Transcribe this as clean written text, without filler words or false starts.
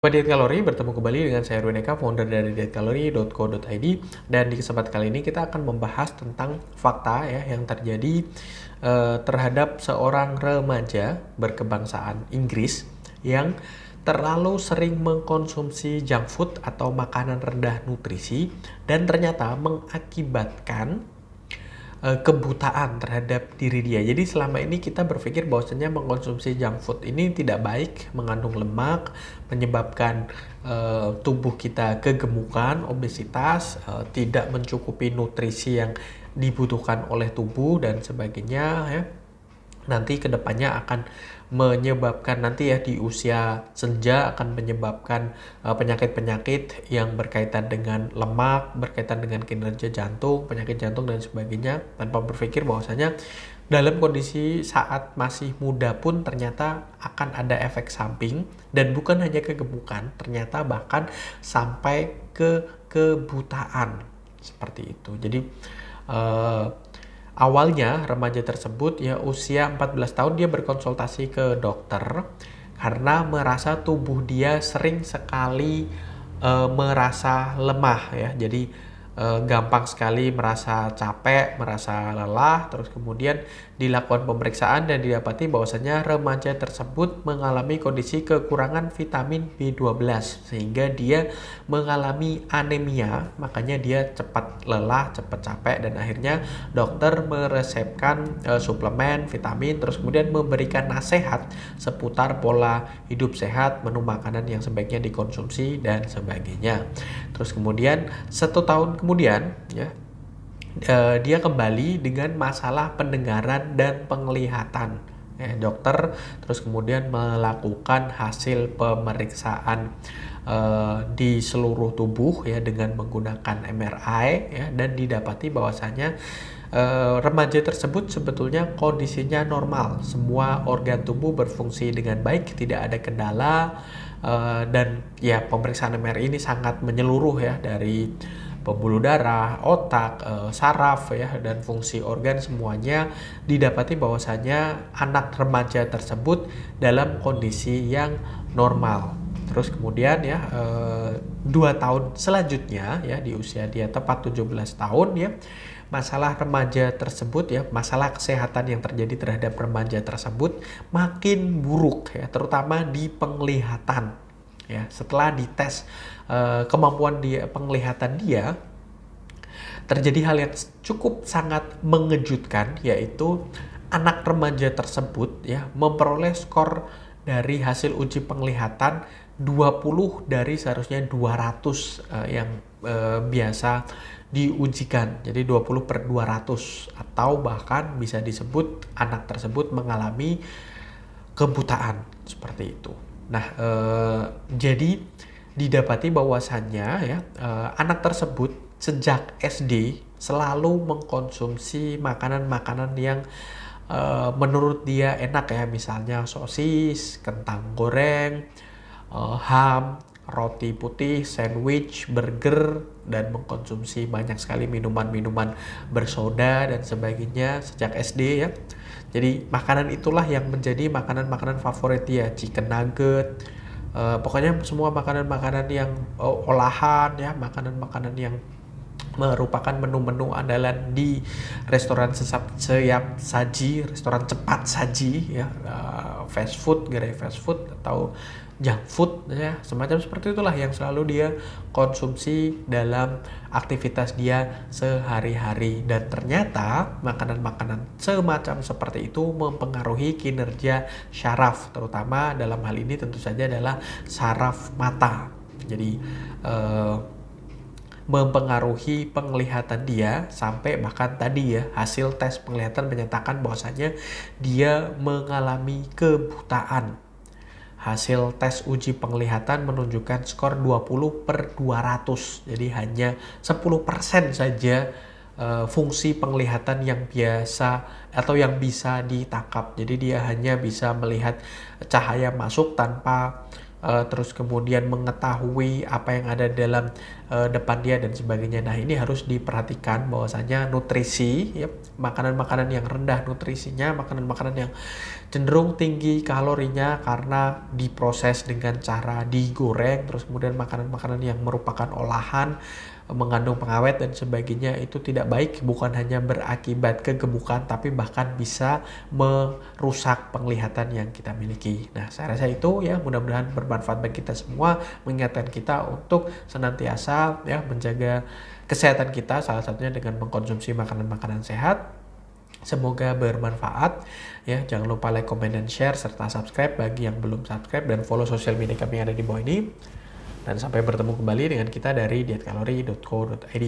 Sobat Diet Kalori, bertemu kembali dengan saya Erwin Eka, founder dari dietkalori.co.id. Dan di kesempatan kali ini kita akan membahas tentang fakta ya yang terjadi terhadap seorang remaja berkebangsaan Inggris yang terlalu sering mengkonsumsi junk food atau makanan rendah nutrisi dan ternyata mengakibatkan kebutaan terhadap diri dia. Jadi selama ini kita berpikir bahwasanya mengkonsumsi junk food ini tidak baik, mengandung lemak, menyebabkan tubuh kita kegemukan, obesitas, tidak mencukupi nutrisi yang dibutuhkan oleh tubuh dan sebagainya ya. Nanti kedepannya akan menyebabkan nanti ya di usia senja akan menyebabkan penyakit-penyakit yang berkaitan dengan lemak, berkaitan dengan kinerja jantung, penyakit jantung dan sebagainya, tanpa berpikir bahwasanya dalam kondisi saat masih muda pun ternyata akan ada efek samping dan bukan hanya kegemukan, ternyata bahkan sampai ke kebutaan seperti itu. Jadi awalnya remaja tersebut ya usia 14 tahun dia berkonsultasi ke dokter karena merasa tubuh dia sering sekali merasa lemah ya. Jadi gampang sekali merasa capek, merasa lelah, terus kemudian dilakukan pemeriksaan dan didapati bahwasanya remaja tersebut mengalami kondisi kekurangan vitamin B12 sehingga dia mengalami anemia, makanya dia cepat lelah, cepat capek dan akhirnya dokter meresepkan suplemen vitamin, terus kemudian memberikan nasihat seputar pola hidup sehat, menu makanan yang sebaiknya dikonsumsi dan sebagainya. Terus kemudian 1 tahun kemudian ya dia kembali dengan masalah pendengaran dan penglihatan. Dokter terus kemudian melakukan hasil pemeriksaan di seluruh tubuh ya dengan menggunakan MRI ya, dan didapati bahwasanya remaja tersebut sebetulnya kondisinya normal, semua organ tubuh berfungsi dengan baik, tidak ada kendala. Dan ya pemeriksaan MRI ini sangat menyeluruh ya, dari pembuluh darah, otak, saraf ya dan fungsi organ semuanya didapati bahwasanya anak remaja tersebut dalam kondisi yang normal. Terus kemudian ya 2 tahun selanjutnya ya di usia dia tepat 17 tahun ya, masalah remaja tersebut ya, masalah kesehatan yang terjadi terhadap remaja tersebut makin buruk ya, terutama di penglihatan ya. Setelah dites kemampuan dia, penglihatan dia, terjadi hal yang cukup sangat mengejutkan, yaitu anak remaja tersebut ya memperoleh skor dari hasil uji penglihatan 20 dari seharusnya 200 yang biasa diujikan. Jadi 20/200 atau bahkan bisa disebut anak tersebut mengalami kebutaan seperti itu. Nah, jadi didapati bahwasannya ya anak tersebut sejak SD selalu mengkonsumsi makanan-makanan yang menurut dia enak ya, misalnya sosis, kentang goreng, ham, roti putih, sandwich, burger, dan mengkonsumsi banyak sekali minuman-minuman bersoda dan sebagainya sejak SD ya. Jadi makanan itulah yang menjadi makanan-makanan favorit dia, chicken nugget, pokoknya semua makanan-makanan yang olahan ya, makanan-makanan yang merupakan menu-menu andalan di restoran siap saji, restoran cepat saji ya, fast food, gerai fast food atau junk food ya, semacam seperti itulah yang selalu dia konsumsi dalam aktivitas dia sehari-hari. Dan ternyata makanan-makanan semacam seperti itu mempengaruhi kinerja syaraf, terutama dalam hal ini tentu saja adalah saraf mata. Jadi mempengaruhi penglihatan dia, sampai bahkan tadi ya hasil tes penglihatan menyatakan bahwasanya dia mengalami kebutaan. Hasil tes uji penglihatan menunjukkan skor 20/200. Jadi hanya 10% saja fungsi penglihatan yang biasa atau yang bisa ditangkap. Jadi dia hanya bisa melihat cahaya masuk tanpa terus kemudian mengetahui apa yang ada dalam depan dia dan sebagainya. Nah, ini harus diperhatikan bahwasanya nutrisi, ya, makanan-makanan yang rendah nutrisinya, makanan-makanan yang cenderung tinggi kalorinya karena diproses dengan cara digoreng, terus kemudian makanan-makanan yang merupakan olahan, mengandung pengawet dan sebagainya, itu tidak baik, bukan hanya berakibat kegemukan tapi bahkan bisa merusak penglihatan yang kita miliki. Nah, saya rasa itu ya mudah-mudahan bermanfaat bagi kita semua, mengingatkan kita untuk senantiasa ya menjaga kesehatan kita, salah satunya dengan mengkonsumsi makanan-makanan sehat. Semoga bermanfaat ya. Jangan lupa like, comment, dan share serta subscribe bagi yang belum subscribe, dan follow sosial media kami yang ada di bawah ini. Dan sampai bertemu kembali dengan kita dari dietkalori.co.id.